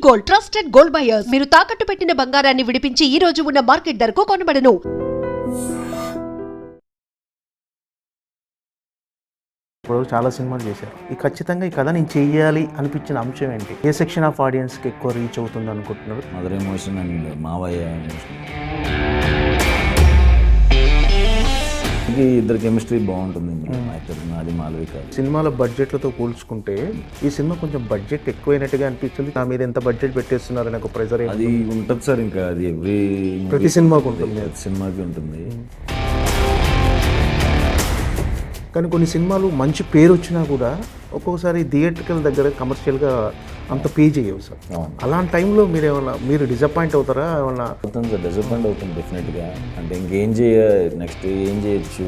Gold, trusted gold buyers. మీరు తాకట్టు పెట్టిన బంగారాన్ని విడిపించి ఈ రోజు ఉన్న మార్కెట్ ధరకు కొనబడను. ఇప్పుడు చాలా సినిమాలు చేశారు. ఖచ్చితంగా ఈ కథ నేను చెయ్యాలి అనిపించిన అంశం ఏంటి? ఏ సెక్షన్ ఆఫ్ ఆడియన్స్కి ఎక్కువ రీచ్ అవుతుంది అనుకుంటున్నారు? మదర్ ఎమోషన్ అండ్ మావయ్య ఎమోషన్. ఇద్దరు కెమిస్ట్రీ బాగుంటుంది. యాక్టర్ నాది మాలవిక. సినిమాల బడ్జెట్లతో పోల్చుకుంటే ఈ సినిమా కొంచెం బడ్జెట్ ఎక్కువైనట్టుగా అనిపించింది. నా మీద ఎంత బడ్జెట్ పెట్టేస్తున్నారు అనే ఒక ప్రెజర్ అది ఉంటుంది సార్. ఇంకా అది ప్రతి సినిమాకు ఉంటుంది. ప్రతి సినిమాకి ఉంటుంది. కానీ కొన్ని సినిమాలు మంచి పేరు వచ్చినా కూడా ఒక్కొక్కసారి థియేట్రికల్ దగ్గర కమర్షియల్గా అంత పే చేయవు సార్. అలాంటి టైంలో మీరు డిసప్పాయింట్ అవుతారా? ఏమన్నా అవుతుంది సార్, డిసప్పాయింట్ అవుతుంది డెఫినెట్గా. అంటే ఇంకేం నెక్స్ట్ ఏం చేయొచ్చు.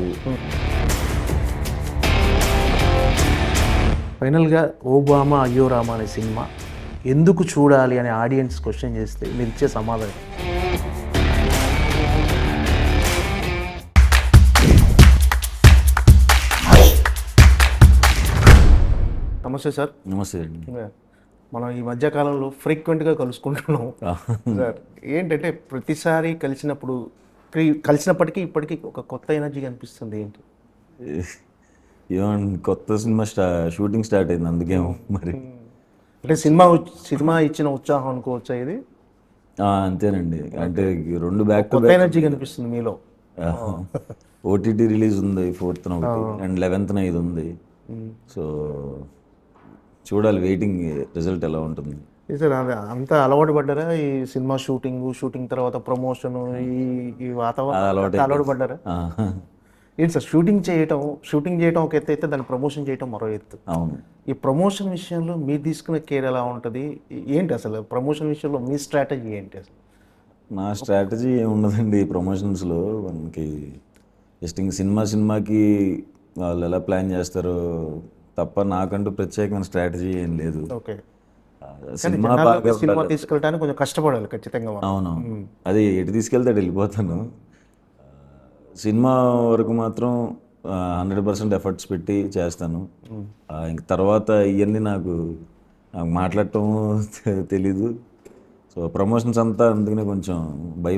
ఫైనల్గా ఓబామా అయ్యో రామా అనే సినిమా ఎందుకు చూడాలి అనే ఆడియన్స్ క్వశ్చన్ చేస్తే మీరు ఇచ్చే సమాధానం? నమస్తే సార్. నమస్తే అండి. మనం ఈ మధ్యకాలంలో ఫ్రీక్వెంట్గా కలుసుకుంటున్నాం సార్. ఏంటంటే ప్రతిసారి కలిసినప్పటికీ ఇప్పటికీ ఒక కొత్త ఎనర్జీ కనిపిస్తుంది. ఏంటి ఏమన్నా కొత్త సినిమా షూటింగ్ స్టార్ట్ అయింది, అందుకేమో మరి. అంటే సినిమా ఇచ్చిన ఉత్సాహం అనుకోవచ్చా ఇది? అంతేనండి. అంటే రెండు బ్యాక్ టు కొత్త ఎనర్జీ కనిపిస్తుంది మీలో. ఓటీటీ రిలీజ్ ఉంది 4th అండ్ 11th ఇది ఉంది. సో చూడాలి, వెయిటింగ్ రిజల్ట్ ఎలా ఉంటుంది. సార్ అంతా అలవాటు పడ్డారా ఈ సినిమా షూటింగ్ తర్వాత ప్రమోషన్ ఈ వాతావరణం అలవాటు పడ్డారా? ఏంటి సార్ షూటింగ్ చేయటం ఒక ఎత్తు అయితే దాన్ని ప్రమోషన్ చేయటం మరో ఎత్తు. అవును. ఈ ప్రమోషన్ విషయంలో మీరు తీసుకునే కేర్ ఎలా ఉంటుంది? ఏంటి అసలు ప్రమోషన్ విషయంలో మీ స్ట్రాటజీ ఏంటి అసలు? నా స్ట్రాటజీ ఏమున్నదండి ప్రమోషన్స్లో. మనకి జస్ట్ ఇంక సినిమాకి వాళ్ళు ఎలా ప్లాన్ చేస్తారో తప్ప నాకంటూ ప్రత్యేకమైన స్ట్రాటజీ ఏం లేదు. ఓకే. సినిమా తీసుకెళ్ళడానికి కొంచెం కష్టపడాలి ఖచ్చితంగా. అవునవును. అది ఎటు తీసుకెళ్తే వెళ్ళిపోతాను. సినిమా వరకు మాత్రం 100% ఎఫర్ట్స్ పెట్టి చేస్తాను. ఇంక తర్వాత ఇవన్నీ నాకు మాట్లాడటం తెలీదు. సో ప్రమోషన్స్ అంతా అందుకనే కొంచెం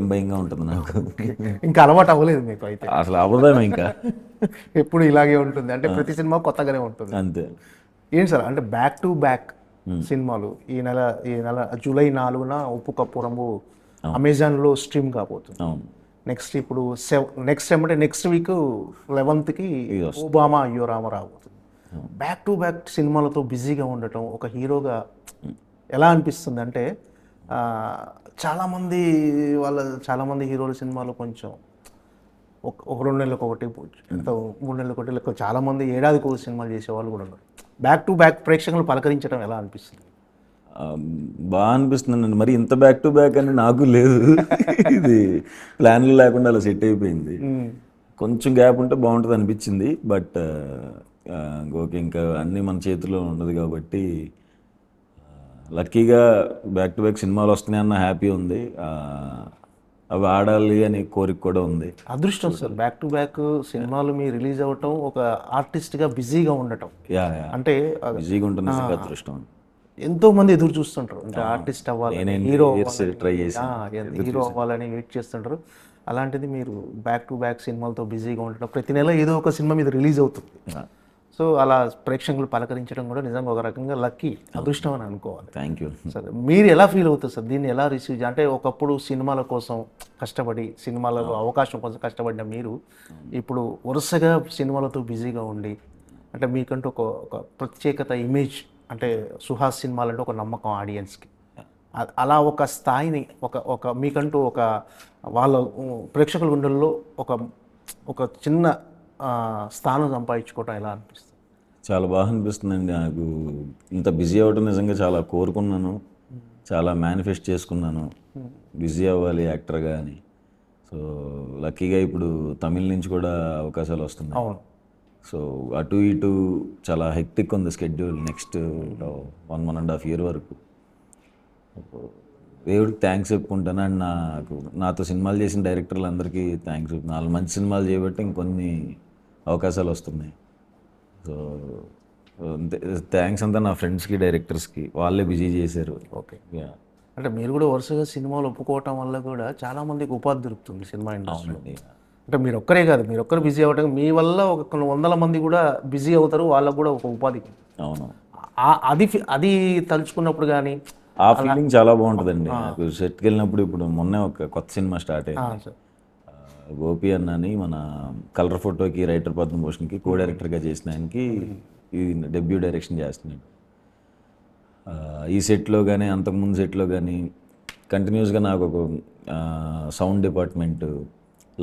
భయంగా ఉంటుంది నాకు. ఇంకా అలవాటు అవ్వలేదు మీకు అయితే? అసలు అవ్వదాం ఇంకా. ఎప్పుడు ఇలాగే ఉంటుంది అంటే ప్రతి సినిమా కొత్తగానే ఉంటుంది అంతే. ఏంటి సార్ అంటే బ్యాక్ టు బ్యాక్ సినిమాలు ఈ నెల జూలై 4న ఉప్పు కప్పు రంగు అమెజాన్లో స్ట్రీమ్ కాబోతుంది. అవును. Next next week 11th Obama అయ్యో రామ రాబోతుంది. బ్యాక్ టు బ్యాక్ సినిమాలతో బిజీగా ఉండటం ఒక హీరోగా ఎలా అనిపిస్తుంది? అంటే చాలామంది హీరోల సినిమాలు కొంచెం ఒక 2 నెలలకు ఒకటి 3 నెలలకు ఒకటి లెక్క చాలామంది ఏడాదికి ఒక సినిమాలు చేసేవాళ్ళు కూడా ఉన్నారు. బ్యాక్ టు బ్యాక్ ప్రేక్షకులు పలకరించడం ఎలా అనిపిస్తుంది? బాగా అనిపిస్తుందండి. మరి ఇంత బ్యాక్ టు బ్యాక్ అని నాకు లేదు. ఇది ప్లాన్లు లేకుండా అలా సెట్ అయిపోయింది. కొంచెం గ్యాప్ ఉంటే బాగుంటుంది అనిపించింది. బట్ ఓకే, ఇంకా అన్నీ మన చేతిలో ఉండదు కాబట్టి లక్కీగా బ్యాక్ టు బ్యాక్ సినిమాలు వస్తున్నాయన్న హ్యాపీ ఉంది. అవి ఆడాలి అనే కోరిక కూడా ఉంది. అదృష్టం సార్. బ్యాక్ టు బ్యాక్ సినిమాలు మీ రిలీజ్ అవ్వటం ఒక ఆర్టిస్ట్గా బిజీగా ఉండటం అంటే బిజీగా ఉంటుంది. అదృష్టం. ఎంతో మంది ఎదురు చూస్తుంటారు అంటే ఆర్టిస్ట్ అవ్వాలి, హీరో అవ్వాలని వెయిట్ చేస్తుంటారు. అలాంటిది మీరు బ్యాక్ టు బ్యాక్ సినిమాలతో బిజీగా ఉండటం, ప్రతి నెల ఏదో ఒక సినిమా మీద రిలీజ్ అవుతుంది. సో అలా ప్రేక్షకులు పలకరించడం కూడా నిజంగా ఒక రకంగా లక్కీ, అదృష్టం అని అనుకోవాలి. Thank you. సరే, మీరు ఎలా ఫీల్ అవుతారు సార్? దీన్ని ఎలా రిసీవ్ అంటే ఒకప్పుడు సినిమాల కోసం కష్టపడి సినిమాలలో అవకాశం కోసం కష్టపడిన మీరు ఇప్పుడు వరుసగా సినిమాలతో బిజీగా ఉండి అంటే మీకంటూ ఒక ప్రత్యేకత ఇమేజ్ అంటే సుహాస్ సినిమాలంటే ఒక నమ్మకం ఆడియన్స్కి. అలా ఒక స్థాయిని ఒక మీకంటూ ఒక వాళ్ళ ప్రేక్షకుల గుండెల్లో ఒక చిన్న స్థానం సంపాదించుకోవటం ఎలా అనిపిస్తుంది? చాలా బాగా అనిపిస్తుందండి. నాకు ఇంత బిజీ అవ్వటం నిజంగా చాలా కోరుకున్నాను, చాలా మేనిఫెస్ట్ చేసుకున్నాను బిజీ అవ్వాలి యాక్టర్గా అని. సో లక్కీగా ఇప్పుడు తమిళ నుంచి కూడా అవకాశాలు వస్తున్నాయి. అవును. సో అటు ఇటు చాలా హెక్టిక్ ఉంది స్కెడ్యూల్ నెక్స్ట్ 1.5 year వరకు. దేవుడికి థ్యాంక్స్ చెప్పుకుంటాను. అండ్ నాతో సినిమాలు చేసిన డైరెక్టర్లు అందరికీ థ్యాంక్స్ చెప్తున్నాను. వాళ్ళు మంచి సినిమాలు చేయబట్టి ఇంకొన్ని అవకాశాలు వస్తున్నాయి. సో థ్యాంక్స్ అంతా నా ఫ్రెండ్స్కి, డైరెక్టర్స్కి, వాళ్ళే బిజీ చేశారు. ఓకే. అంటే మీరు కూడా వరుసగా సినిమాలు ఒప్పుకోవటం వల్ల కూడా చాలా మందికి ఉపాధి దొరుకుతుంది సినిమా ఇండస్ట్రీలో. అవునండి. అంటే మీరు ఒక్కరే కాదు, మీరు ఒక్కరు బిజీ అవ్వటం మీ వల్ల ఒక కొన్ని వందల మంది కూడా బిజీ అవుతారు, వాళ్ళకు కూడా ఒక ఉపాధి. అవును. అది తలుచుకున్నప్పుడు కానీ ఆ ఫీలింగ్ చాలా బాగుంటుందండి. నాకు సెట్కి వెళ్ళినప్పుడు ఇప్పుడు మొన్నే ఒక కొత్త సినిమా స్టార్ట్ అయింది. సార్ గోపి అన్న అని మన కలర్ ఫోటోకి రైటర్ పద్మభూషణ్కి కో డైరెక్టర్గా చేసిన ఆయనకి ఇది డెబ్యూ డైరెక్షన్ చేస్తున్నాడు. ఈ సెట్లో కానీ అంతకుముందు సెట్లో కానీ కంటిన్యూస్గా నాకు ఒక sound department,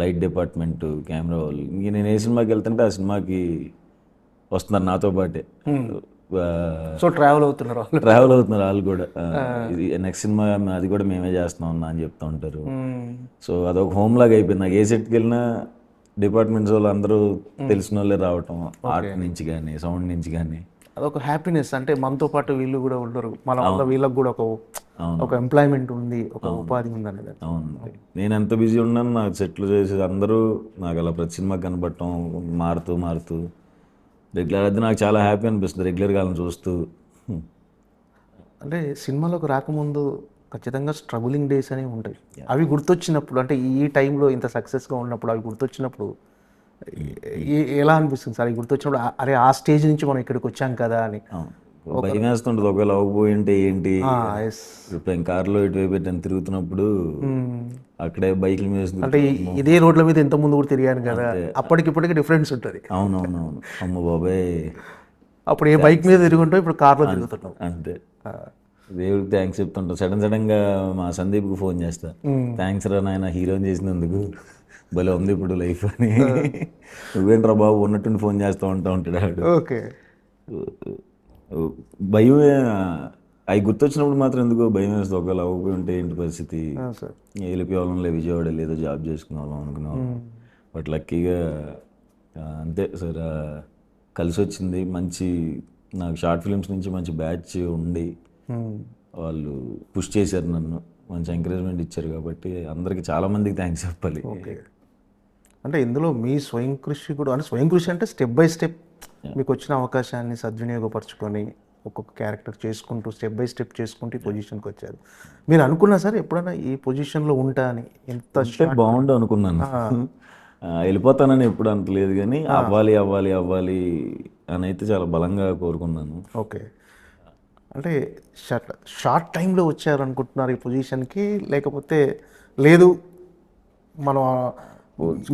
light department, camera వాళ్ళు, ఇంక నేను ఏ సినిమాకి వెళ్తుంటే ఆ సినిమాకి వస్తున్నారు నాతో పాటే. సో ట్రావెల్ అవుతున్నారు వాళ్ళు. ట్రావెల్ అవుతున్నారు వాళ్ళు కూడా. ఇది నెక్స్ట్ సినిమా అది కూడా మేమే చేస్తున్నాం అన్న అని చెప్తూ ఉంటారు. సో అదొక హోమ్ లాగా అయిపోయింది నాకు. ఏ సెట్కి వెళ్ళినా డిపార్ట్మెంట్స్ వాళ్ళు అందరూ తెలిసిన వాళ్ళే రావటం, ఆర్ట్ నుంచి కానీ సౌండ్ నుంచి కానీ. అదొక హ్యాపీనెస్. అంటే మనతో పాటు వీళ్ళు కూడా ఉండరు, మన వల్ల వీళ్ళకి కూడా ఒక ఎంప్లాయ్మెంట్ ఉంది, ఒక ఉపాధి ఉంది అనేది. అవును. నేను ఎంత బిజీ ఉన్నాను నాకు సెట్లు చేసి అందరూ నాకు అలా ప్రతి సినిమాకి కనబడటం, మారుతూ రెగ్యులర్ అది నాకు చాలా హ్యాపీ అనిపిస్తుంది రెగ్యులర్గా వాళ్ళని చూస్తూ. అంటే సినిమాలోకి రాకముందు ఖచ్చితంగా స్ట్రగులింగ్ డేస్ అనేవి ఉంటాయి. అవి గుర్తొచ్చినప్పుడు, అంటే ఈ టైంలో ఇంత సక్సెస్గా ఉన్నప్పుడు అవి గుర్తొచ్చినప్పుడు ఎలా అనిపిస్తుంది సార్? అవి గుర్తొచ్చినప్పుడు అరే ఆ స్టేజ్ నుంచి మనం ఇక్కడికి వచ్చాం కదా అని భయం వేస్తుంటుంది. ఒకవేళ అవ్వబోయి ఉంటే ఏంటి. ఇప్పుడు నేను కార్లో ఇటువైపు పెట్టాను తిరుగుతున్నప్పుడు అక్కడే బైక్ల మీద అంటే ఇదే రోడ్ల మీద ఎంత ముందు కూడా తిరిగాను కదా, అప్పటికిప్పటికి డిఫరెన్స్ ఉంటుంది. అవునవునవును. అమ్మ బాబాయ్, అప్పుడు ఏ బైక్ మీద తిరుగుంటావు, ఇప్పుడు కార్లో తిరుగుతుంటాం. అంతే. దేవుడికి థ్యాంక్స్ చెప్తుంటా. సడన్గా మా సందీప్కి ఫోన్ చేస్తా, థ్యాంక్స్ రా నాయన హీరోని చేసినందుకు, భలే ఉంది ఇప్పుడు లైఫ్ అని. నువ్వేంట్రా బాబు ఉన్నట్టుండి ఫోన్ చేస్తూ ఉంటాడు. ఓకే. భయం అవి గుర్తొచ్చినప్పుడు మాత్రం ఎందుకో భయం వేస్తుంది. ఒకవేళ అవ్వకపోయి ఉంటే ఏంటి పరిస్థితి, వెళ్ళిపోయేవాళ్ళంలే విజయవాడ లేదో జాబ్ చేసుకునే వాళ్ళం అనుకునేవాళ్ళం. బట్ లక్కీగా అంతే సార్ కలిసి వచ్చింది. మంచి నాకు షార్ట్ ఫిల్మ్స్ నుంచి మంచి బ్యాచ్ ఉండి వాళ్ళు పుష్ చేశారు నన్ను, మంచి ఎంకరేజ్మెంట్ ఇచ్చారు. కాబట్టి అందరికీ చాలామందికి థ్యాంక్స్ చెప్పాలి. అంటే ఇందులో మీ స్వయం కృషి కూడా, అంటే స్వయం కృషి అంటే స్టెప్ బై స్టెప్ మీకు వచ్చిన అవకాశాన్ని సద్వినియోగపరచుకొని ఒక్కొక్క క్యారెక్టర్ చేసుకుంటూ స్టెప్ బై స్టెప్ చేసుకుంటూ ఈ పొజిషన్కి వచ్చారు. మీరు అనుకున్నా సార్ ఎప్పుడైనా ఈ పొజిషన్లో ఉంటా అని? ఎంత బాగుండు అనుకున్నాను. వెళ్ళిపోతానని ఎప్పుడు అంతలేదు, కానీ అవ్వాలి అవ్వాలి అవ్వాలి అని అయితే చాలా బలంగా కోరుకున్నాను. ఓకే. అంటే షార్ట్ టైంలో వచ్చారు అనుకుంటున్నారు ఈ పొజిషన్కి, లేకపోతే లేదు మనం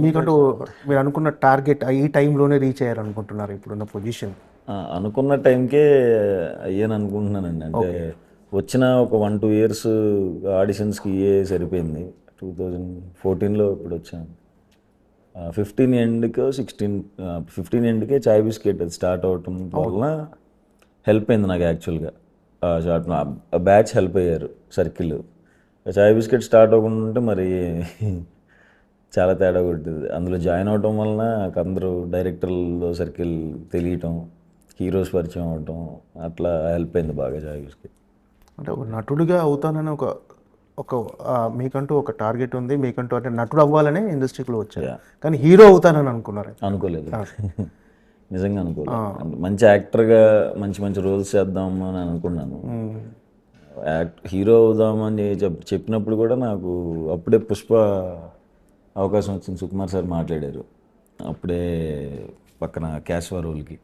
మీకంటూ మీరు అనుకున్న టార్గెట్ ఈ టైంలోనే రీచ్ అయ్యారనుకుంటున్నారు ఇప్పుడున్న పొజిషన్? అనుకున్న టైంకే అయ్యాను అనుకుంటున్నానండి. అంటే వచ్చిన ఒక 1-2 ఇయర్స్ ఆడిషన్స్కి సరిపోయింది. 2014లో ఇప్పుడు వచ్చాను. 15 ఎండ్కో 15 ఎండ్కే చాయ్ బిస్కెట్ అది స్టార్ట్ అవటం వల్ల హెల్ప్ అయింది నాకు. యాక్చువల్గా షార్ట్ బ్యాచ్ హెల్ప్ అయ్యారు సర్కిల్. చాయ్ బిస్కెట్ స్టార్ట్ అవ్వకుండా ఉంటే మరి చాలా తేడా కొట్టింది. అందులో జాయిన్ అవటం వలన నాకు అందరూ డైరెక్టర్లో సర్కిల్ తెలియటం, హీరోస్ పరిచయం అవటం, అట్లా హెల్ప్ అయింది బాగా చాయ్ బిస్కెట్. అంటే ఒక నటుడిగా అవుతానని ఒక మీకంటూ ఒక టార్గెట్ ఉంది, మీకంటూ అంటే నటుడు అవ్వాలనే ఇండస్ట్రీలో వచ్చారు, కానీ హీరో అవుతానని అనుకున్నారు? అనుకోలేదు, నిజంగా అనుకోలేదు. మంచి యాక్టర్గా మంచి మంచి రోల్స్ చేద్దాము అని అనుకున్నాను. హీరో అవుదామని చెప్పినప్పుడు కూడా నాకు అప్పుడే పుష్ప అవకాశం వచ్చింది. సుకుమార్ సార్ మాట్లాడారు అప్పుడే పక్కన కేశవ రోల్కి.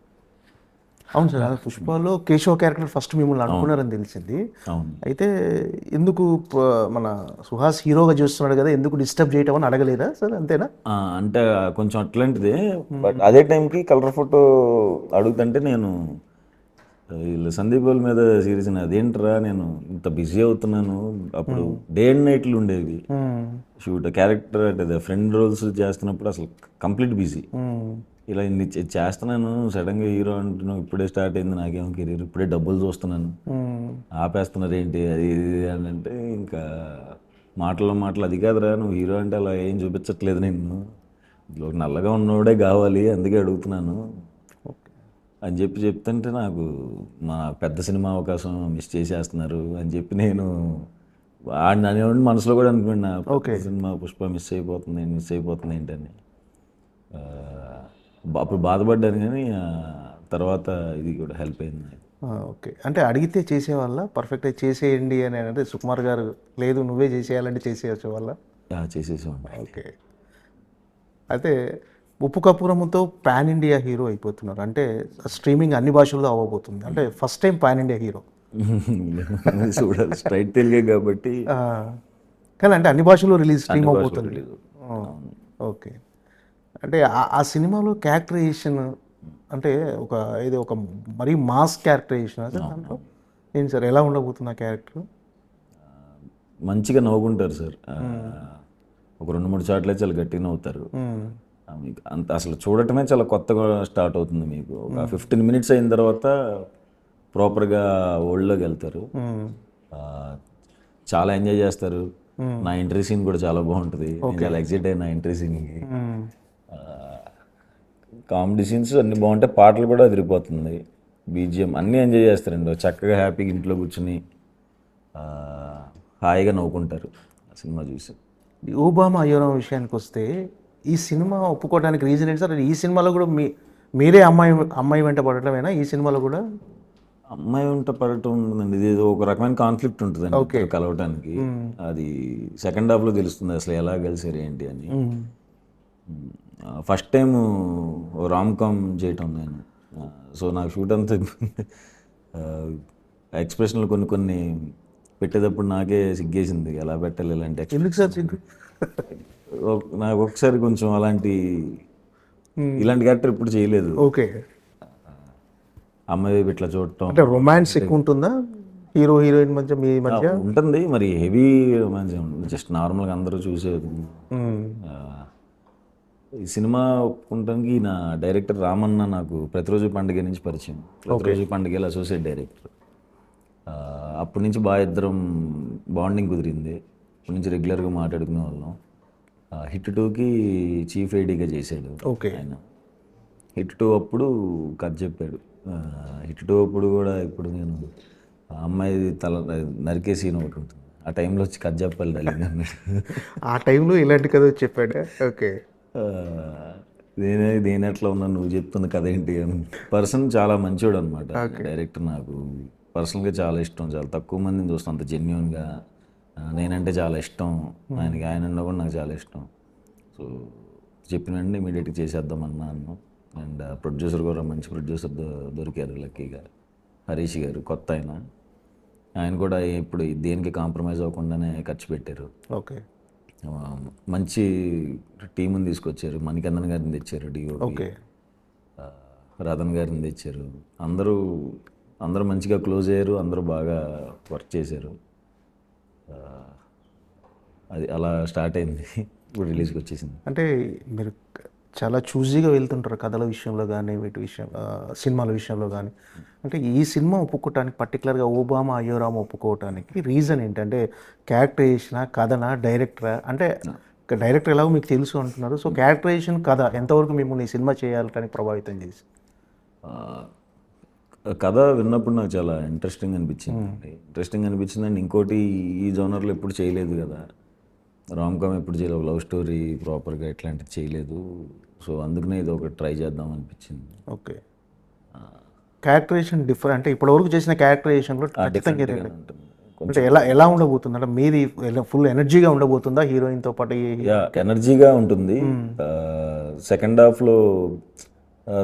అవును సార్, పుష్పలో కేశవ క్యారెక్టర్ ఫస్ట్ మిమ్మల్ని అనుకున్నారని తెలిసింది. అయితే ఎందుకు మన సుహాస్ హీరోగా చూస్తున్నాడు కదా, ఎందుకు డిస్టర్బ్ చేయటం అని అడగలేదా సార్? అంతేనా? అంటే కొంచెం అట్లాంటిదే. బట్ అదే టైంకి కలర్ ఫోటో అడుగుతుంటే నేను వీళ్ళు సందీప్ వాళ్ళ మీద సీరియస్ అదేంట్రా నేను ఇంత బిజీ అవుతున్నాను. అప్పుడు డే అండ్ నైట్లు ఉండేవి షూట్. క్యారెక్టర్ అంటే ఫ్రెండ్ రోల్స్ చేస్తున్నప్పుడు అసలు కంప్లీట్ బిజీ. ఇలా ఇన్ని చేస్తున్నాను, సడన్గా హీరో అంటున్నావు, ఇప్పుడే స్టార్ట్ అయింది నాకేమో కెరీర్, ఇప్పుడే డబ్బులు చూస్తున్నాను, ఆపేస్తున్నారు ఏంటి అది ఇది అని అంటే, ఇంకా మాటలు అది కాదురా నువ్వు హీరో అంటే అలా ఏం చూపించట్లేదు, నేను నల్లగా ఉన్నోడే కావాలి అందుకే అడుగుతున్నాను అని చెప్తుంటే నాకు మా పెద్ద సినిమా అవకాశం మిస్ చేసేస్తున్నారు అని చెప్పి నేను అనేవాడిని మనసులో కూడా అనుకున్నా, సినిమా పుష్ప మిస్ అయిపోతుంది ఏంటని. అప్పుడు బాధపడ్డాను, కానీ తర్వాత ఇది కూడా హెల్ప్ అయింది. ఓకే. అంటే అడిగితే చేసేవాళ్ళ పర్ఫెక్ట్గా చేసేయండి అని అంటే సుకుమార్ గారు లేదు నువ్వే చేసేయాలంటే చేసేయచ్చు వాళ్ళ. చేసేసామండి. ఓకే. అయితే ఉప్పు కప్పురముతో పాన్ ఇండియా హీరో అయిపోతున్నారు. అంటే స్ట్రీమింగ్ అన్ని భాషల్లో అవ్వబోతుంది. అంటే first time pan India hero. చూడాలి, స్ట్రైట్ తెలుగే కాబట్టి కానీ అంటే అన్ని భాషల్లో స్ట్రీమ్ భాషలో అవబోతుంది. release. ఆ, ఓకే. అంటే ఆ సినిమాలో క్యారెక్టరైజేషన్ అంటే ఒక మరీ మాస్ క్యారెక్టరైజేషన్ సార్ దాంట్లో ఏంటి సార్ ఎలా ఉండబోతుంది ఆ క్యారెక్టర్? మంచిగా నవ్వుకుంటారు సార్. ఒక 2-3 చోట్ల చాలా గట్టిగా నవ్వుతారు. మీకు అంత అసలు చూడటమే చాలా కొత్తగా స్టార్ట్ అవుతుంది మీకు. ఒక 15 మినిట్స్ అయిన తర్వాత ప్రాపర్గా వరల్డ్లోకి వెళ్తారు. ఆ, చాలా ఎంజాయ్ చేస్తారు. నా ఎంట్రీ సీన్ కూడా చాలా బాగుంటుంది. నేను చాలా ఎక్సైట్ అయిన ఎంట్రీ సీన్కి. కామెడీ సీన్స్ అన్నీ బాగుంటాయి, పాటలు కూడా అదిరిపోతుంది, బీజిఎం అన్నీ ఎంజాయ్ చేస్తారండి. చక్కగా హ్యాపీగా ఇంట్లో కూర్చుని హాయిగా నవ్వుకుంటారు ఆ సినిమా చూసి. ఈ ఓబామా అయ్యోరాం విషయానికి వస్తే ఈ సినిమా ఒప్పుకోవడానికి రీజన్ ఏంటి సార్? ఈ సినిమాలో కూడా మీరే అమ్మాయి వెంట పడటమేనా ఈ సినిమాలో కూడా? అమ్మాయి వెంట పడటం ఉంటుందండి, ఇది ఏదో ఒక రకమైన కాన్ఫ్లిక్ట్ ఉంటుందండి ఇద్దరు కలవటానికి. అది సెకండ్ హాఫ్లో తెలుస్తుంది అసలు ఎలా కలిసారు ఏంటి అని. ఫస్ట్ టైం రామ్ కామ్ చేయటం నేను. సో నాకు షూట్ అంతా ఎక్స్ప్రెషన్లు కొన్ని పెట్టేటప్పుడు నాకే సిగ్గేసింది, ఎలా పెట్టాలి ఇలాంటి ఎందుకు సార్ సిగ్గు? నాకు ఒకసారి కొంచెం ఇలాంటి క్యారెక్టర్ ఇప్పుడు చేయలేదు. ఓకే. అమ్మాయి వైపు ఇట్లా చూడటం అంటే రొమాన్స్ ఎక్కువ ఉంటుందా హీరో హీరోయిన్ మధ్య మీ మధ్య? ఉంటుంది, మరి హెవీ రొమాన్స్ ఉంటుంది, జస్ట్ నార్మల్గా అందరూ చూసేది. ఈ సినిమా ఒప్పుకుంటానికి నా డైరెక్టర్ రామన్న నాకు ప్రతిరోజు పండుగ నుంచి పరిచయం. ప్రతిరోజు పండుగలో అసోసియేట్ డైరెక్టర్. అప్పటి నుంచి బాగా ఇద్దరం బాండింగ్ కుదిరింది. అప్పటి నుంచి రెగ్యులర్గా మాట్లాడుకునే వాళ్ళం. హిట్ 2కి చీఫ్ ఐడీగా చేశాడు ఆయన. హిట్ 2 అప్పుడు కథ చెప్పాడు. హిట్ 2 అప్పుడు కూడా ఇప్పుడు నేను అమ్మాయి తల నరికే సీన్ ఒకటి ఉంటుంది, ఆ టైంలో వచ్చి కథ చెప్పాలి డార్లింగ్ అన్నాడు. ఆ టైంలో ఇలాంటి కథ చెప్పాడు. ఓకే. నేను ఎట్లా ఉన్నా నువ్వు చెప్తున్న కథ ఏంటి అని. పర్సన్ చాలా మంచివాడు అనమాట డైరెక్టర్. నాకు పర్సనల్గా చాలా ఇష్టం, చాలా తక్కువ మందిని చూస్తాను అంత జెన్యున్గా. నేనంటే చాలా ఇష్టం ఆయనకి, ఆయన అన్నా కూడా నాకు చాలా ఇష్టం. సో చెప్పిన వెంటనే ఇమీడియట్గా చేసేద్దాం అన్నాను. అండ్ ప్రొడ్యూసర్ కూడా మంచి ప్రొడ్యూసర్ దొరికారు లక్కీగా, హరీష్ గారు, కొత్త ఆయన కూడా ఇప్పుడు దేనికి కాంప్రమైజ్ అవ్వకుండానే ఖర్చు పెట్టారు. ఓకే. మంచి టీముని తీసుకొచ్చారు. మణికందన్ గారిని తెచ్చారు, డిఓపి రతన్ గారిని తెచ్చారు. అందరూ మంచిగా క్లోజ్ అయ్యారు, అందరూ బాగా వర్క్ చేశారు. అది అలా స్టార్ట్ అయింది, ఇప్పుడు రిలీజ్కి వచ్చేసింది. అంటే మీరు చాలా చూజీగా వెళ్తుంటారు కథల విషయంలో కానీ సినిమాల విషయంలో కానీ. అంటే ఈ సినిమా ఒప్పుకోవటానికి పర్టికులర్గా ఓబామా అయ్యోరామ ఒప్పుకోవటానికి రీజన్ ఏంటంటే క్యారెక్టరైజేషన్, కథనా, డైరెక్టరా? అంటే డైరెక్టర్ ఎలాగో మీకు తెలుసు అంటున్నారు. సో క్యారెక్టరైజేషన్, కథ ఎంతవరకు మిమ్మల్ని ఈ సినిమా చేయాలటానికి ప్రభావితం చేసి? కథ విన్నప్పుడు నాకు చాలా ఇంట్రెస్టింగ్ అనిపించింది అండ్ ఇంకోటి ఈ జోనర్లో ఎప్పుడు చేయలేదు కదా, రామ్ కామ్ ఎప్పుడు చేయలేదు, లవ్ స్టోరీ ప్రాపర్గా ఇట్లాంటిది చేయలేదు. సో అందుకనే ఇది ఒకటి ట్రై చేద్దాం అనిపించింది. ఓకే. క్యారెక్టరైజేషన్ డిఫరెంట్ అంటే ఇప్పటివరకు చేసిన క్యారెక్టరైజేషన్లో అంటే ఎలా ఉండబోతుంది? అంటే మీది ఫుల్ ఎనర్జీగా ఉండబోతుందా హీరోయిన్తో పాటు? ఎనర్జీగా ఉంటుంది. సెకండ్ హాఫ్లో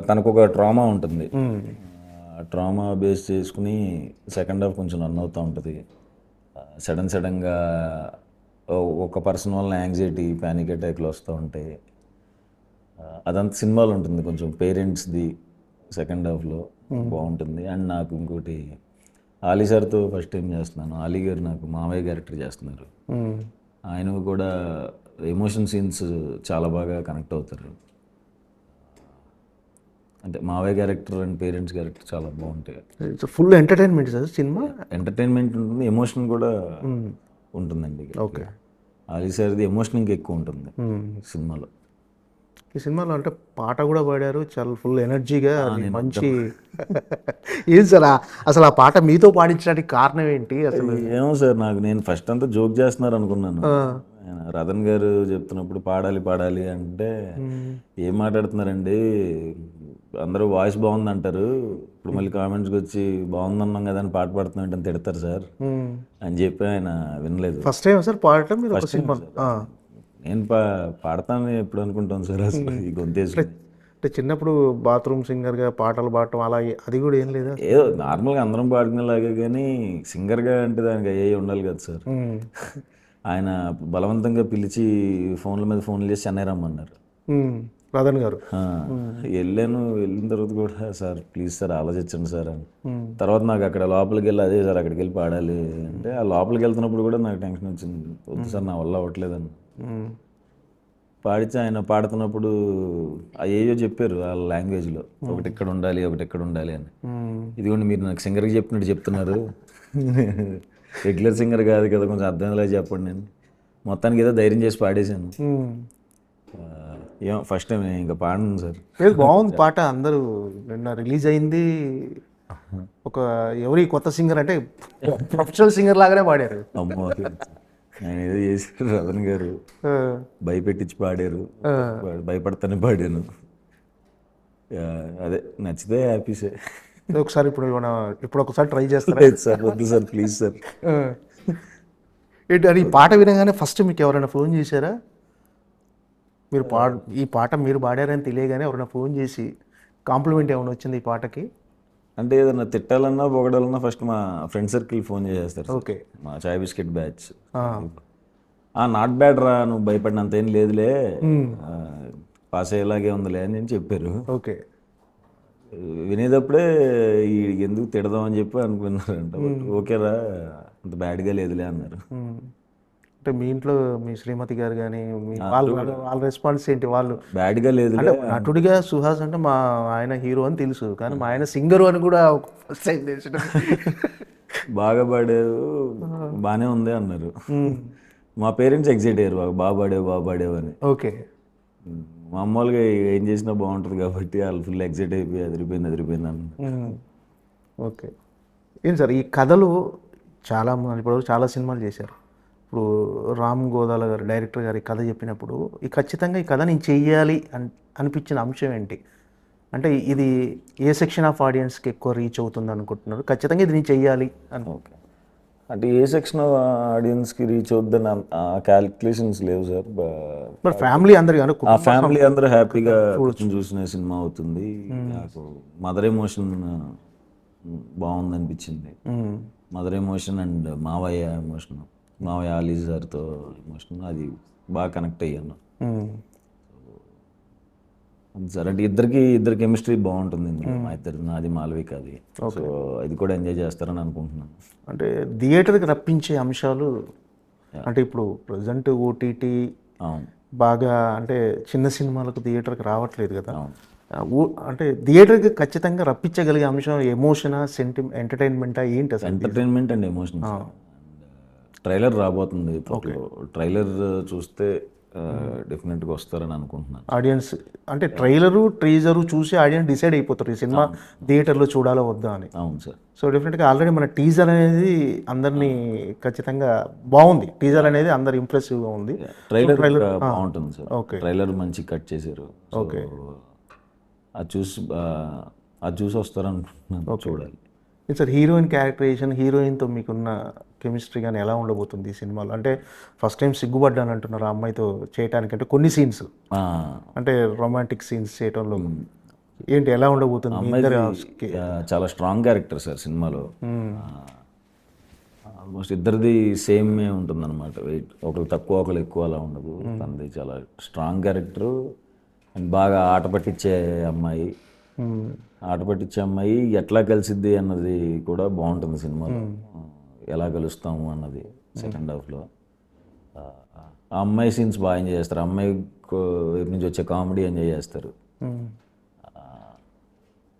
తనకు ఒక ట్రామా ఉంటుంది, ట్రామా బేస్ చేసుకుని సెకండ్ హాఫ్ కొంచెం రన్ అవుతూ ఉంటుంది. సడన్గా ఒక పర్సన్ వల్ల యాంగ్జైటీ, ప్యానిక్ అటాక్లు వస్తూ ఉంటాయి. అదంతా సినిమాలో ఉంటుంది, కొంచెం పేరెంట్స్ది సెకండ్ హాఫ్లో బాగుంటుంది. అండ్ నాకు ఇంకోటి ఆలీ సార్తో ఫస్ట్ టైం చేస్తున్నాను. ఆలీ గారు నాకు మావయ్య క్యారెక్టర్ చేస్తున్నారు. ఆయన కూడా ఎమోషన్ సీన్స్ చాలా బాగా కనెక్ట్ అవుతారు. అంటే మావయ్య క్యారెక్టర్ అండ్ పేరెంట్స్ క్యారెక్టర్ చాలా బాగుంటాయి. Full entertainment sir cinema. Entertainment ఉంటుంది, ఎమోషన్ కూడా ఉంటుందండి. ఓకే. ఆలీ సార్ది ఎమోషన్ ఇంకా ఎక్కువ ఉంటుంది సినిమాలో. ఈ సినిమాలో అంటే పాట కూడా పాడారు చాలా ఫుల్ ఎనర్జీగా, మంచి. ఏం సార్ అసలు ఆ పాట మీతో పాడించడానికి కారణం ఏంటి అసలు? ఏమో సార్, నేను ఫస్ట్ అంతా జోక్ చేస్తున్నారు అనుకున్నాను. రతన్ గారు చెప్తున్నప్పుడు పాడాలి అంటే ఏం మాట్లాడుతున్నారండి, అందరూ వాయిస్ బాగుంది అంటారు, ఇప్పుడు మళ్ళీ కామెంట్స్కి వచ్చి బాగుందన్నాం కదా అని పాట పాడుతున్నాం అంటే తిడతారు సార్ అని చెప్పి ఆయన వినలేదు. ఫస్ట్ టైం సార్ పాడటం మీరు ఒక సినిమా? నేను పాడతాను ఎప్పుడు అనుకుంటాను సార్ అసలు ఈ గొంతేసి. అంటే చిన్నప్పుడు బాత్రూమ్ సింగర్గా పాటలు పాడటం అలా అది కూడా ఏం లేదా? ఏదో నార్మల్గా అందరం పాడుకునేలాగే, కానీ సింగర్గా అంటే దానికి అయ్యే ఉండాలి కదా సార్. ఆయన బలవంతంగా పిలిచి ఫోన్ల మీద ఫోన్లు చేసి చెన్నై రమ్మన్నారు. రాధన్ గారు వెళ్ళాను. వెళ్ళిన తర్వాత కూడా సార్ ప్లీజ్ సార్ ఆలోచించండి సార్ అని. తర్వాత నాకు అక్కడ లోపలికి వెళ్ళి అదే సార్ అక్కడికి వెళ్ళి పాడాలి అంటే, ఆ లోపలికి వెళ్తున్నప్పుడు కూడా నాకు టెన్షన్ వచ్చింది, వద్దు సార్ నా వల్ల అవ్వట్లేదని. పాడితే ఆయన పాడుతున్నప్పుడు అయ్యో చెప్పారు వాళ్ళ లాంగ్వేజ్లో, ఒకటి ఇక్కడ ఉండాలి ఒకటి ఎక్కడ ఉండాలి అని. ఇదిగోండి మీరు నాకు సింగర్కి చెప్పినట్టు చెప్తున్నారు, రెగ్యులర్ సింగర్ కాదు కదా, కొంచెం అర్థమయ్యేలా చెప్పండి. నేను మొత్తానికి ఏదో ధైర్యం చేసి పాడేశాను. ఏమో ఫస్ట్ టైం ఇంకా పాడను సార్. బాగుంది పాట. అందరూ నిన్న రిలీజ్ అయింది. ఒక ఎవరి కొత్త సింగర్ అంటే ప్రొఫెషనల్ సింగర్ లాగానే పాడారు. అమ్మో ఆయన ఏదో చేశారు రతన్ గారు, భయపెట్టించి పాడారు. భయపడతానే పాడాను. అదే నచ్చితే హ్యాపీసే. ఒకసారి ఇప్పుడు ఒకసారి ట్రై చేస్తారా? సార్ వద్దు సార్ ప్లీజ్ సార్. ఏంటి అని ఈ పాట వినగానే ఫస్ట్ మీకు ఎవరైనా ఫోన్ చేశారా? మీరు ఈ పాట మీరు పాడారని తెలియగానే ఎవరైనా ఫోన్ చేసి కాంప్లిమెంట్ ఏమైనా వచ్చింది ఈ పాటకి? అంటే ఏదైనా తిట్టాలన్నా పొగడాలన్నా ఫస్ట్ మా ఫ్రెండ్ సర్కిల్ ఫోన్ చేసేస్తారు. ఓకే, మా చాయ్ బిస్కెట్ బ్యాచ్. నాట్ బ్యాడ్ రా, నువ్వు భయపడినంత ఏం లేదులే, పాస్ అయ్యేలాగే ఉందిలే అని నేను చెప్పారు. ఓకే, వినేటప్పుడే ఈ ఎందుకు తిడదాం అని చెప్పి అనుకున్నారంట. ఓకేరా అంత బ్యాడ్గా లేదులే అన్నారు. అంటే మీ ఇంట్లో మీ శ్రీమతి గారు కానీ వాళ్ళ రెస్పాన్స్ ఏంటి? వాళ్ళు బ్యాడ్గా లేదు నటుడిగా సుహాస్ అంటే మా ఆయన హీరో అని తెలుసు, కానీ మా ఆయన సింగరు అని కూడా బాగా పాడారు, బాగానే ఉంది అన్నారు. మా పేరెంట్స్ ఎగ్జైట్ అయ్యారు, బాగా పాడావు అని. ఓకే, మామూలుగా ఏం చేసినా బాగుంటుంది కాబట్టి వాళ్ళు ఫుల్ ఎగ్జైట్ అయిపోయి అదిరిపోయింది అన్న. ఓకే, ఏం సార్ ఈ కథలు ఇప్పుడు చాలా సినిమాలు చేశారు. ఇప్పుడు రామ్ గోదాల గారు డైరెక్టర్ గారు ఈ కథ చెప్పినప్పుడు ఖచ్చితంగా ఈ కథ నేను చెయ్యాలి అనిపించిన అంశం ఏంటి? అంటే ఇది ఏ సెక్షన్ ఆఫ్ ఆడియన్స్కి ఎక్కువ రీచ్ అవుతుంది అనుకుంటున్నారు? ఖచ్చితంగా ఇది నేను చెయ్యాలి అని. ఓకే, అంటే ఏ సెక్షన్ ఆఫ్ ఆడియన్స్కి రీచ్ అవుద్దని ఆ క్యాలిక్యులేషన్స్ లేవు సార్. బట్ ఫ్యామిలీ అందరు ఫ్యామిలీ అందరూ హ్యాపీగా చూసిన సినిమా అవుతుంది. నాకు మదర్ ఎమోషన్ బాగుంది అనిపించింది. మదర్ ఎమోషన్ అండ్ మావయ్య ఎమోషన్, మావయ్య ఆలీ సార్తో ఎమోషన్, అది బాగా కనెక్ట్ అయ్యాను సార్. అంటే ఇద్దరు కెమిస్ట్రీ బాగుంటుంది మా ఇద్దరు, నాది మాలవిక అది. సో ఇది కూడా ఎంజాయ్ చేస్తారని అనుకుంటున్నాను. అంటే థియేటర్కి రప్పించే అంశాలు అంటే ఇప్పుడు ప్రజెంట్ ఓటీటీ బాగా అంటే చిన్న సినిమాలకు థియేటర్కి రావట్లేదు కదా. అంటే థియేటర్కి ఖచ్చితంగా రప్పించగలిగే అంశం ఎమోషనా, ఎంటర్టైన్మెంటా ఏంటి అసలు? Entertainment and emotion. ట్రైలర్ రాబోతుంది, ట్రైలర్ చూస్తే డెఫినెట్గా వస్తారని అనుకుంటున్నాను. ఆడియన్స్ అంటే ట్రైలరు ట్రీజరు చూసి ఆడియన్స్ డిసైడ్ అయిపోతారు ఈ సినిమా థియేటర్లో చూడాలో వద్దా అని. అవును సార్. సో డెఫినెట్గా ఆల్రెడీ మన టీజర్ అనేది అందరినీ ఖచ్చితంగా బాగుంది. టీజర్ అనేది అందరు ఇంప్రెసివ్గా ఉంది. ట్రైలర్ బాగుంటుంది సార్. ఓకే, ట్రైలర్ మంచి కట్ చేశారు. ఓకే, అది చూసి వస్తారనుకుంటున్నాను, చూడాలి. సార్ హీరోయిన్ క్యారెక్టరైజేషన్, హీరోయిన్తో మీకున్న కెమిస్ట్రీ కానీ ఎలా ఉండబోతుంది ఈ సినిమాలో? అంటే ఫస్ట్ టైం సిగ్గుపడ్డాను అంటున్నారు ఆ అమ్మాయితో చేయటానికి, అంటే కొన్ని సీన్స్ అంటే రొమాంటిక్ సీన్స్ చేయటంలో ఏంటి ఎలా ఉండబోతుంది? చాలా స్ట్రాంగ్ క్యారెక్టర్ సార్ సినిమాలో. ఆల్మోస్ట్ ఇద్దరిది సేమే ఉంటుంది అనమాట. వెయిట్ ఒకరు తక్కువ ఒకరు ఎక్కువ అలా ఉండదు. తనది చాలా స్ట్రాంగ్ క్యారెక్టరు అండ్ బాగా ఆట పట్టించే అమ్మాయి. ఎట్లా కలిసిద్ది అన్నది కూడా బాగుంటుంది సినిమాలో. ఎలా కలుస్తాము అన్నది సెకండ్ హాఫ్లో. ఆ అమ్మాయి సీన్స్ బాగా ఎంజాయ్ చేస్తారు. అమ్మాయి వైపు నుంచి వచ్చే కామెడీ ఎంజాయ్ చేస్తారు.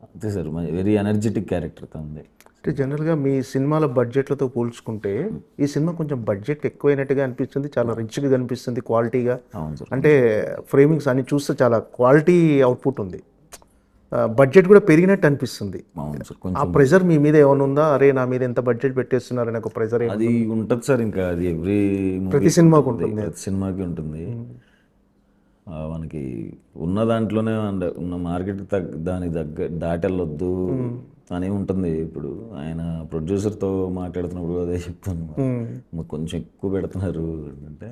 అంతే సార్, వెరీ ఎనర్జెటిక్ క్యారెక్టర్ తనది. అంటే జనరల్గా మీ సినిమాల బడ్జెట్లతో పోల్చుకుంటే ఈ సినిమా కొంచెం బడ్జెట్ ఎక్కువైనట్టుగా అనిపిస్తుంది, చాలా రిచ్గా కనిపిస్తుంది, క్వాలిటీగా. అవును సార్. అంటే ఫ్రేమింగ్స్ అన్ని చూస్తే చాలా క్వాలిటీ అవుట్పుట్ ఉంది. బడ్జెట్ కూడా పెరిగినట్టు అనిపిస్తుంది. ఆ ప్రెజర్ మీ మీద ఏమైనా ఉందా? అరే నా మీద ఎంత బడ్జెట్ పెట్టేస్తున్నారు అనే ఒక ప్రెజర్ అది ఉంటుంది సార్. ఇంకా అది ప్రతి సినిమాకి ఉంటుంది, ఉంటుంది. మనకి ఉన్న దాంట్లోనే ఉన్న మార్కెట్ దానికి దాటి వెళ్ళొద్దు, అని ఉంటుంది. ఇప్పుడు ఆయన ప్రొడ్యూసర్తో మాట్లాడుతున్నప్పుడు అదే చెప్తాను, మాకు కొంచెం ఎక్కువ పెడుతున్నారు అంటే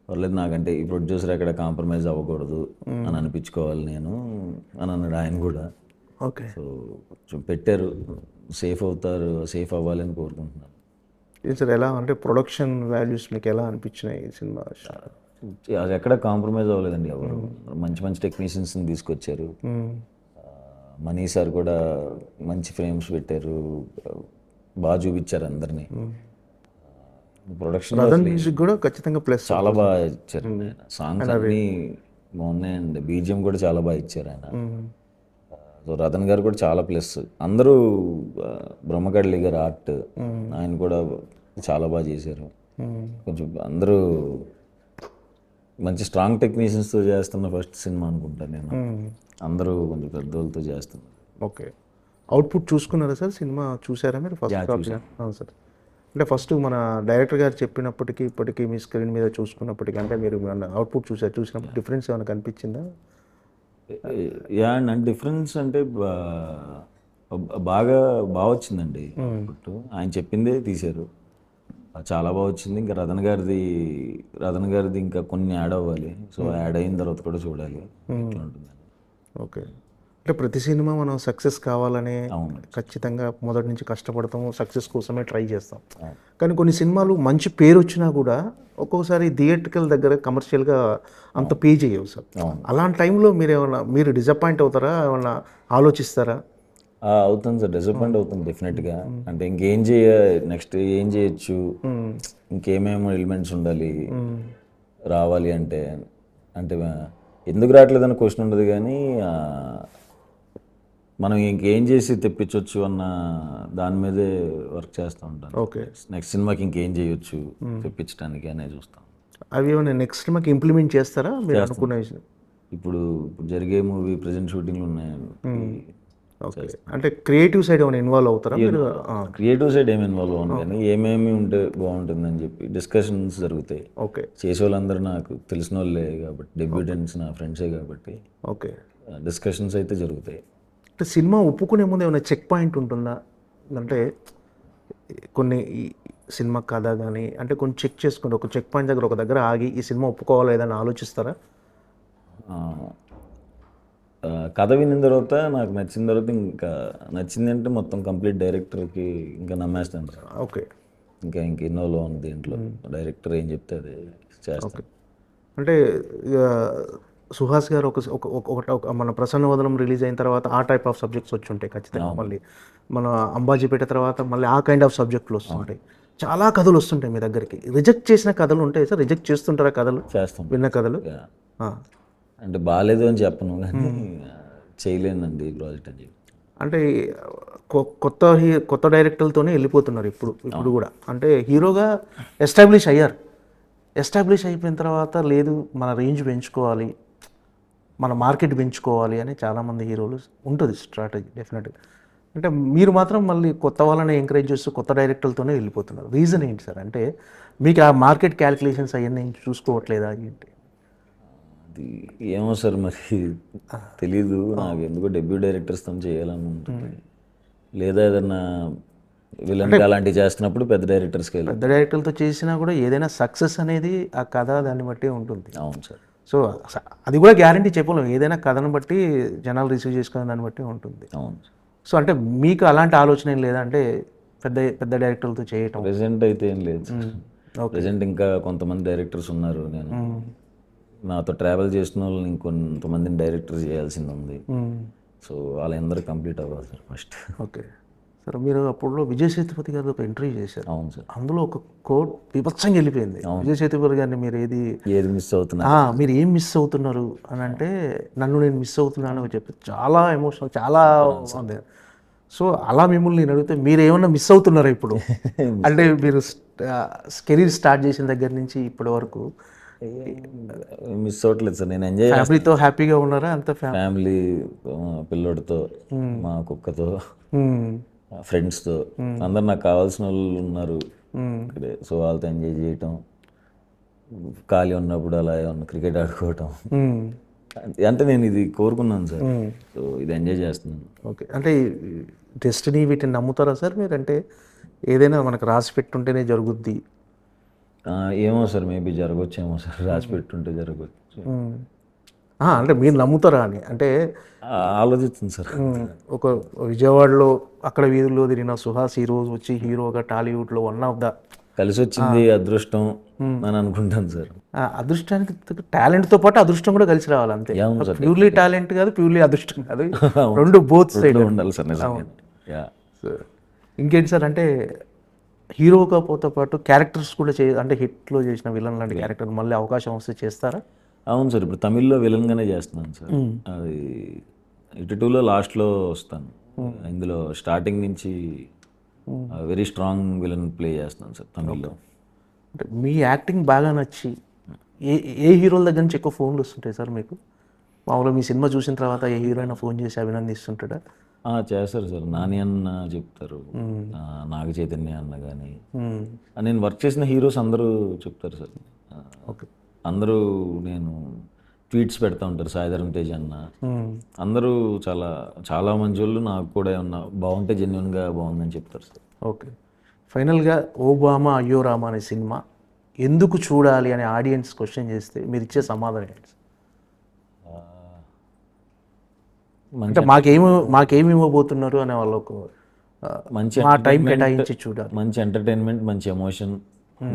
పర్లేదు, నాకంటే ఈ ప్రొడ్యూసర్ ఎక్కడ కాంప్రమైజ్ అవ్వకూడదు అని అనిపించుకోవాలి నేను అని అన్నాడు ఆయన కూడా. ఓకే. సో కొంచెం పెట్టారు, సేఫ్ అవ్వాలి అని కోరుకుంటున్నాను. ఇది సార్ ఎలా అంటే ప్రొడక్షన్ వాల్యూస్ మీకు ఎలా అనిపించినాయి ఈ సినిమా? అది ఎక్కడ కాంప్రమైజ్ అవ్వలేదండి ఎవరు. మంచి మంచి టెక్నీషియన్స్ని తీసుకొచ్చారు. మనీ సార్ కూడా మంచి ఫ్రేమ్స్ పెట్టారు, బాగా చూపించారు అందరినీ. ప్రొడక్షన్ మ్యూజిక్ కూడా ఖచ్చితంగా ప్లస్. చాలా బాగా ఇచ్చారు. సాంగ్స్ అన్నీ బాగున్నాయండి, బీజిఎం కూడా చాలా బాగా ఇచ్చారు ఆయన. సో రతన్ గారు కూడా చాలా ప్లస్. అందరూ బ్రహ్మకడ్లి గారు ఆర్ట్, ఆయన కూడా చాలా బాగా చేశారు. కొంచెం అందరూ మంచి స్ట్రాంగ్ టెక్నీషియన్స్తో చేస్తున్న ఫస్ట్ సినిమా అనుకుంటాను నేను. అందరూ కొంచెం పెద్దోళ్ళతో చేస్తున్నారు. ఓకే. అవుట్పుట్ చూసుకున్నారా సార్? సినిమా చూసారా మీరు ఫస్ట్ కాపీ? అవును సార్. అంటే ఫస్ట్ మన డైరెక్టర్ గారు చెప్పినప్పటికీ ఇప్పటికీ మీ స్క్రీన్ మీద చూసుకున్నప్పటికీ అంటే మీరు అవుట్పుట్ చూసినప్పుడు డిఫరెన్స్ ఏమైనా కనిపించిందా? అండ్ డిఫరెన్స్ అంటే బాగా వచ్చిందండి. అవుట్పుట్ ఆయన చెప్పిందే తీశారు, చాలా బాగా వచ్చింది. ఇంకా రతన్ గారిది ఇంకా కొన్ని యాడ్ అవ్వాలి. సో యాడ్ అయిన తర్వాత కూడా చూడాలి ఎట్లా ఉంటుందని. ఓకే. అంటే ప్రతి సినిమా మనం సక్సెస్ కావాలని ఖచ్చితంగా మొదటి నుంచి కష్టపడతాము, సక్సెస్ కోసమే ట్రై చేస్తాం. కానీ కొన్ని సినిమాలు మంచి పేరు వచ్చినా కూడా ఒక్కొక్కసారి థియేట్రికల్ దగ్గర కమర్షియల్గా అంత పే చేయవు సార్. అలాంటి టైంలో మీరు డిసప్పాయింట్ అవుతారా? ఏమన్నా ఆలోచిస్తారా? అవుతుంది సార్, డిసప్పాయింట్ అవుతుంది డెఫినెట్గా. అంటే నెక్స్ట్ ఏం చేయొచ్చు, ఇంకేమేమో ఎలిమెంట్స్ ఉండాలి రావాలి అంటే ఎందుకు రావట్లేదని క్వశ్చన్ ఉండదు, కానీ మనం ఇంకేం చేసి తెప్పించవచ్చు అన్న దాని మీదే వర్క్ చేస్తూ ఉంటాను. ఓకే. నెక్స్ట్ సినిమాకి ఇంకేం చేయొచ్చు తెప్పించడానికి అనేది చూస్తాం. అవి ఏమైనా నెక్స్ట్ సినిమాకి ఇంప్లిమెంట్ చేస్తారా మీరు అనుకునే? ఇప్పుడు జరిగే మూవీ ప్రజెంట్ షూటింగ్లు ఉన్నాయి. ఓకే. అంటే క్రియేటివ్ సైడ్ ఏమైనా ఇన్వాల్వ్ అవుతారా మీరు? క్రియేటివ్ సైడ్ ఏమి ఇన్వాల్వ్ అవ్వను, కానీ ఏమేమి ఉంటే బాగుంటుందని చెప్పి డిస్కషన్స్ జరుగుతాయి. ఓకే. చేసే వాళ్ళందరూ నాకు తెలిసిన వాళ్ళే కాబట్టి, డెబ్యూటెంట్స్ నా ఫ్రెండ్సే కాబట్టి ఓకే డిస్కషన్స్ అయితే జరుగుతాయి. అంటే సినిమా ఒప్పుకునే ముందు ఏమైనా చెక్ పాయింట్ ఉంటుందా? అంటే కొన్ని సినిమా కథ కానీ అంటే కొన్ని చెక్ చేసుకుంటే ఒక చెక్ పాయింట్ దగ్గర ఒక దగ్గర ఆగి ఈ సినిమా ఒప్పుకోవాలా ఏదైనా ఆలోచిస్తారా? కథ విన్న తర్వాత నాకు నచ్చిన తర్వాత ఇంకా నచ్చింది అంటే మొత్తం కంప్లీట్ డైరెక్టర్కి ఇంకా నమ్మేస్తాను సార్. ఓకే. ఇంకా ఇన్నోలో ఉంది దీంట్లో, డైరెక్టర్ ఏం చెప్తే అది చేస్తాను. అంటే సుహాస్ గారు ఒక మన ప్రసన్న వదనం రిలీజ్ అయిన తర్వాత ఆ టైప్ ఆఫ్ సబ్జెక్ట్స్ వచ్చి ఉంటాయి ఖచ్చితంగా. మళ్ళీ మన అంబాజీపేట తర్వాత మళ్ళీ ఆ కైండ్ ఆఫ్ సబ్జెక్టులు వస్తుంటాయి. చాలా కథలు వస్తుంటాయి మీ దగ్గరికి. రిజెక్ట్ చేసిన కథలు ఉంటాయి సార్? రిజెక్ట్ చేస్తుంటారా కథలు? చేస్తాం. విన్న కథలు అంటే బాగాలేదు అని చెప్పను, కానీ చేయలేనండి ఈ ప్రాజెక్ట్ అని చెప్పి. అంటే కొత్త డైరెక్టర్లతోనే వెళ్ళిపోతున్నారు ఇప్పుడు కూడా. అంటే హీరోగా ఎస్టాబ్లిష్ అయిపోయిన తర్వాత లేదు మన రేంజ్ పెంచుకోవాలి, మన మార్కెట్ పెంచుకోవాలి అని చాలామంది హీరోలు ఉంటుంది స్ట్రాటజీ డెఫినెట్గా. అంటే మీరు మాత్రం మళ్ళీ కొత్త వాళ్ళని ఎంకరేజ్ చేస్తూ కొత్త డైరెక్టర్లతోనే వెళ్ళిపోతున్నారు. రీజన్ ఏంటి సార్? అంటే మీకు ఆ మార్కెట్ క్యాలిక్యులేషన్స్ అవన్నీ చూసుకోవట్లేదా ఏంటి? అది ఏమో సార్, మరి తెలీదు నాకు. ఎందుకో డెబ్యూ డైరెక్టర్స్తో చేయాలని ఉంటుంది, లేదా ఏదన్నా విలన్ అలాంటివి చేస్తున్నప్పుడు పెద్ద డైరెక్టర్స్కి వెళ్ళి పెద్ద డైరెక్టర్లతో చేసినా కూడా ఏదైనా సక్సెస్ అనేది ఆ కథ దాన్ని బట్టి ఉంటుంది. అవును సార్. సో అది కూడా గ్యారంటీ చెప్పలేము, ఏదైనా కథను బట్టి జనాలు రిసీవ్ చేసుకునే దాన్ని బట్టి ఉంటుంది. అవును. సో అంటే మీకు అలాంటి ఆలోచన ఏం లేదా? అంటే పెద్ద డైరెక్టర్లతో చేయటం ప్రెజెంట్ అయితే ఏం లేదు. ప్రెజెంట్ ఇంకా కొంతమంది డైరెక్టర్స్ ఉన్నారు, నేను నాతో ట్రావెల్ చేసిన వాళ్ళని ఇంకొంతమందిని డైరెక్టర్ చేయాల్సింది ఉంది. సో వాళ్ళందరూ కంప్లీట్ అవ్వాలి సార్ ఫస్ట్. Okay sir. మీరు అప్పుడు విజయ్ సేతుపతి గారితో ఒక ఇంటర్వ్యూ చేశారు. అవును సార్. అందులో ఒక కోడ్ విభత్సంగా వెళ్ళిపోయింది. విజయ్ సేతుపతి గారిని మీరు ఏది మిస్ అవుతున్నా, మీరు ఏం మిస్ అవుతున్నారు అని అంటే నన్ను నేను మిస్ అవుతున్నాను అని చెప్పి చాలా ఎమోషనల్, చాలా ఉంది. సో అలా మిమ్మల్ని నేను అడిగితే మీరు ఏమన్నా మిస్ అవుతున్నారా ఇప్పుడు? అంటే మీరు కెరీర్ స్టార్ట్ చేసిన దగ్గర నుంచి ఇప్పటి వరకు మిస్ అవ్వట్లేదు సార్. నేను ఎంజాయ్ ఫ్యామిలీతో హ్యాపీగా ఉన్నారా? అంత ఫ్యామిలీ, పిల్లోడితో, మా కుక్కతో, ఫ్రెండ్స్తో, అందరు నాకు కావాల్సిన వాళ్ళు ఉన్నారు ఇక్కడే. సో వాళ్ళతో ఎంజాయ్ చేయటం, ఖాళీ ఉన్నప్పుడు అలా ఏమన్నా క్రికెట్ ఆడుకోవటం, అంటే నేను ఇది కోరుకున్నాను సార్, సో ఇది ఎంజాయ్ చేస్తున్నాను. ఓకే, అంటే డెస్టినీ వీటిని నమ్ముతారా సార్ మీరు? అంటే ఏదైనా మనకు రాసి పెట్టుంటేనే జరుగుద్ది. ఏమో సార్, మేబీ జరగవచ్చేమో సార్, రాసి పెట్టుంటే జరగవచ్చు. అంటే మీరు నమ్ముతారా అని, అంటే ఆలోచిస్తుంది సార్. ఒక విజయవాడలో అక్కడ వీధుల్లో తిరిగిన సుహాస్ ఈ రోజు వచ్చి హీరోగా టాలీవుడ్లో వన్ ఆఫ్ ద కలిసి వచ్చింది అదృష్టం అని అనుకుంటాను సార్. అదృష్టానికి టాలెంట్తో పాటు అదృష్టం కూడా కలిసి రావాలి అంతే. అవును సార్, ప్యూర్లీ టాలెంట్ కాదు, ప్యూర్లీ అదృష్టం కాదు, రెండు బోత్ సైడ్ ఉండాలి సార్ నిజంగా. ఇంకేంటి సార్, అంటే హీరోగా పోతో పాటు క్యారెక్టర్స్ కూడా అంటే హిట్లో చేసిన విలన్ లాంటి క్యారెక్టర్ మళ్ళీ అవకాశం వస్తే చేస్తారా? అవును సార్, ఇప్పుడు తమిళ్లో విలన్గానే చేస్తున్నాను సార్. అది ఇటు 2లో లాస్ట్లో వస్తాను. ఇందులో స్టార్టింగ్ నుంచి వెరీ స్ట్రాంగ్ విలన్ ప్లే చేస్తున్నాను సార్ తమిళ్లో. అంటే మీ యాక్టింగ్ బాగా నచ్చి ఏ హీరోల దగ్గర నుంచి ఎక్కువ ఫోన్లు వస్తుంటాయి సార్ మీకు? మామూలుగా మీ సినిమా చూసిన తర్వాత ఏ హీరో అయినా ఫోన్ చేసి అభినందిస్తుంటాడా? చేస్తారు సార్, నాని అన్న చెప్తారు, నాగ చైతన్య అన్న కానీ, నేను వర్క్ చేసిన హీరోస్ అందరూ చెప్తారు సార్. ఓకే, అందరూ నేను ట్వీట్స్ పెడతా ఉంటారు, సాయిధరం తేజ్ అన్న, అందరూ చాలా చాలా మంచి వాళ్ళు. నాకు కూడా ఏమన్నా బాగుంటే జెన్యున్గా బాగుందని చెప్తారు సార్. ఓకే, ఫైనల్గా ఓబామా అయ్యో రామా అనే సినిమా ఎందుకు చూడాలి అని ఆడియన్స్ క్వశ్చన్ చేస్తే మీరు ఇచ్చే సమాధానం ఏంటి? అంటే మాకేమి ఇవ్వబోతున్నారు అనే వాళ్ళకు మంచి మా టైం కేటాయించి చూడాలి. మంచి ఎంటర్టైన్మెంట్, మంచి ఎమోషన్,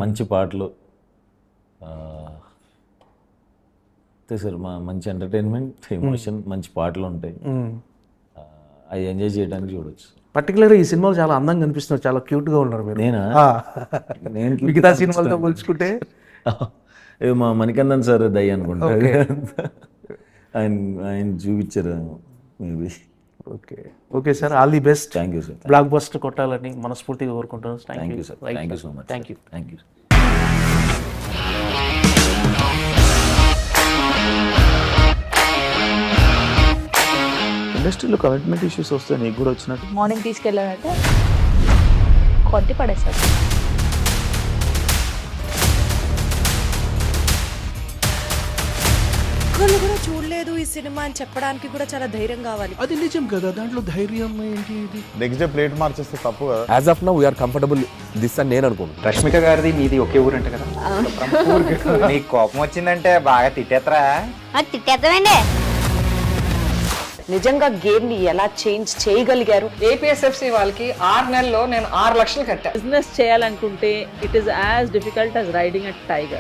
మంచి పాటలు, అంతే సార్. మంచి ఎంటర్టైన్మెంట్, ఎమోషన్, మంచి పాటలు ఉంటాయి, అవి ఎంజాయ్ చేయడానికి చూడవచ్చు. పర్టికులర్గా ఈ సినిమాలో చాలా అందంగా కనిపిస్తున్నారు, చాలా క్యూట్గా ఉన్నారు మీరు. నేను మిగతా సినిమాలతో పోల్చుకుంటే మా మణికందన్ సార్ దయ్య అనుకుంటా, ఆయన చూపించారు maybe. Okay, okay sir, all the best. Thank you sir. Block buster కొట్టాలని మనస్ఫూర్తిగా కోరుకుంటున్నాను. Thank you sir, thank you so much. Thank you. Thank you. ఇండస్ట్రీలో కమిట్మెంట్ ఇష్యూస్ వస్తే నీకు కూడా వచ్చినట్టు? మార్నింగ్ తీసుకెళ్ళానంటే కొట్టి పడేసాడు. ఒక్కళ్ళు కూడా చూడలేదు ఈ సినిమా అని చెప్పడానికి కూడా చాలా ధైర్యం కావాలి. అది నిజం కదా, దాంట్లో ధైర్యం ఏంటి? ఇది నెక్స్ట్ డే ప్లేట్ మార్చేస్తే తప్పు కదా. As of now we are comfortable this అని నేను అనుకుంటున్నాను. రష్మిక గారిది మీది ఒకే ఊరు అంట కదా? నీకు కోపం వచ్చిందంటే బాగా తిట్టేత్తరా? తిట్టేద్దామండి. నిజంగా గేమ్ ని ఎలా చేంజ్ చేయగలిగారు? ఏపీఎస్ఎఫ్సి వాళ్ళకి 6 నెలల్లో నేను 6 లక్షలు కట్టా. బిజినెస్ చేయాలనుకుంటే it is as difficult as riding a tiger.